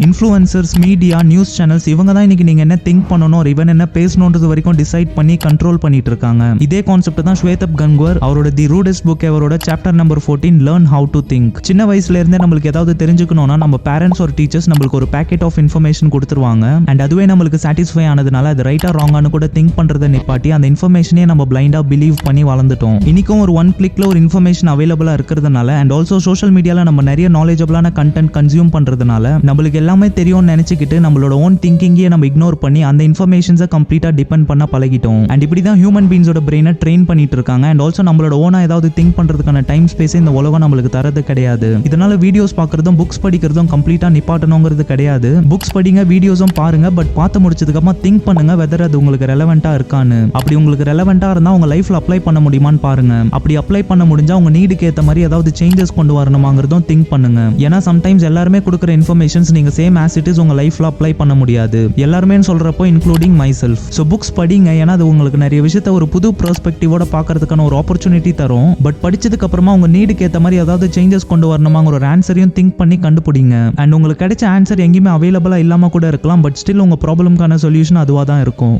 Influencers, media, news channels இவங்க தான் இன்னைக்கு நீங்க என்ன திங்க் பண்ணணும், இவன் என்ன பேசணும்ன்றது வரைக்கும் டிசைட் பண்ணி கண்ட்ரோல் பண்ணிட்டு இருக்காங்க. இதே கான்செப்ட் தான் ஸ்வேதப் கன்குவர் அவரோட தி ரூடஸ்ட் புக் அவரோட chapter number 14 learn how to think. சின்ன வயசுல இருந்தே நம்மளுக்கு ஏதாவது தெரிஞ்சுக்கணும்னா நம்ம பேரண்ட்ஸ் ஒரு டீச்சர்ஸ் நம்மளுக்கு ஒரு பேக்கெட் ஆஃப் இன்ஃபர்மேஷன் கொடுத்துருவாங்க. அண்ட் அதுவே நம்மளுக்கு சாட்டிஸ்ஃபை ஆனதுனால அது ரைட்டா ராங்கானு கூட திங்க் பண்றதை நிப்பாட்டி அந்த இன்ஃபர்மேஷனே நம்ம பிளைண்டா பிலீவ் பண்ணி வளர்ந்துட்டோம். இன்னைக்கும் ஒரு ஒன் கிளிக்ல ஒரு இன்ஃபர்மேஷன் அவைலபிளா இருக்கிறதுனால அண்ட் ஆல்சோ சோஷியல் மீடியால நம்ம நிறைய நாலேஜபிளான கண்டென்ட் கன்சியூம் பண்றதுனால நம்மளுக்கு எல்லாமே தெரியும்னு நினைச்சுக்கிட்டு நம்மளோட ஓன் திங்கிங்கே நம்ம இக்னோர் பண்ணி அந்த இன்ஃபர்மேஷன்ஸை கம்ப்ளீட்டா டிபெண்ட் பண்ண பழகிட்டோம். அண்ட் இப்படி தான் ஹியூமன் பீயிங்ஸோட பிரெயினை ட்ரெயின் பண்ணிட்டு இருக்காங்க. அண்ட் ஆல்சோ நம்மளோட ஓனா ஏதாவது திங்க் பண்றதுக்கான டைம் ஸ்பேஸ் இந்த உலகம் நம்மளுக்கு தரது கிடையாது. இதனால வீடியோஸ் பார்க்கறதும் புக்ஸ் படிக்கிறதும் கம்ப்ளீட்டா நிப்பாட்டணுங்கிறது கிடையாது. புக்ஸ் படிங்க, வீடியோஸும் பாருங்க, பட் பார்த்து முடிச்சதுக்கு அப்புறமா திங்க் பண்ணுங்க வெதர் அது உங்களுக்கு ரெலவெண்டா இருக்கான்னு. அப்படி உங்களுக்கு ரெலவெண்டா இருந்தா உங்க லைஃப்ல அப்ளை பண்ண முடியுமான்னு பாருங்க. அப்படி அப்ளை பண்ண முடிஞ்சா உங்க நீடுக்கு ஏற்ற மாதிரி ஏதாவது சேஞ்சஸ் கொண்டு வரணுமாங்கிறதும் திங்க் பண்ணுங்க. ஏன்னா சம்டைம்ஸ் எல்லாருமே கொடுக்குற இன்ஃபர்மேஷன்ஸ் நீங்க சேம் ஆஸ் இட் இஸ் உங்க லைஃப்ல அப்ளை பண்ண முடியாது. எல்லாருமே சொல்றப்போ including my self. So books படிங்க, ஏன்னா அது உங்களுக்கு நிறைய விஷயத்த ஒரு புது பெர்ஸ்பெக்டிவோட பார்க்கறதுக்கான ஒரு ஆப்பர்ச்சுனிட்டி தரும். பட் படிச்சதுக்கு அப்புறமா உங்க நீடுக்கு ஏற்ற மாதிரி ஏதாவது சேஞ்சஸ் கொண்டு வரணுமாங்கிற ஒரு ஆன்சரையும் திங்க் பண்ணி கண்டுபிடிங்க. அண்ட் உங்களுக்கு கிடைச்ச ஆன்சர் எங்கேயுமே அவைலபிளா இல்லாம கூட இருக்கலாம், பட் ஸ்டில் உங்க ப்ராப்ளம்கான சொல்யூஷன் அதுவா தான் இருக்கும்.